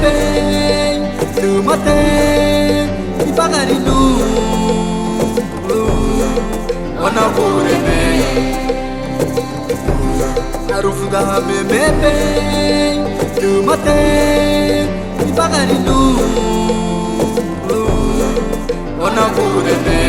bem tu mate ipagarilu wana bore me arufuga me bem tu mate ipagarilu wana bore me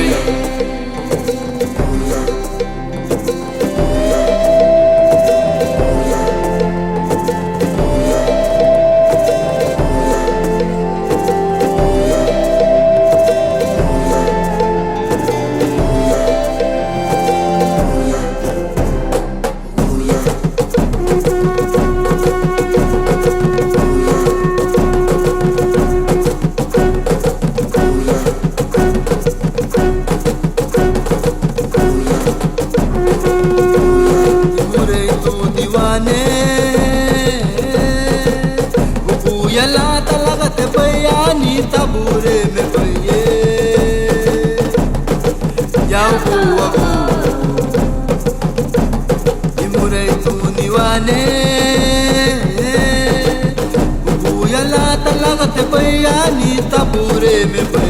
Yala talaga te bayani tabure me baye Yau aku imure tu niwane Yala talaga te bayani tabure me baye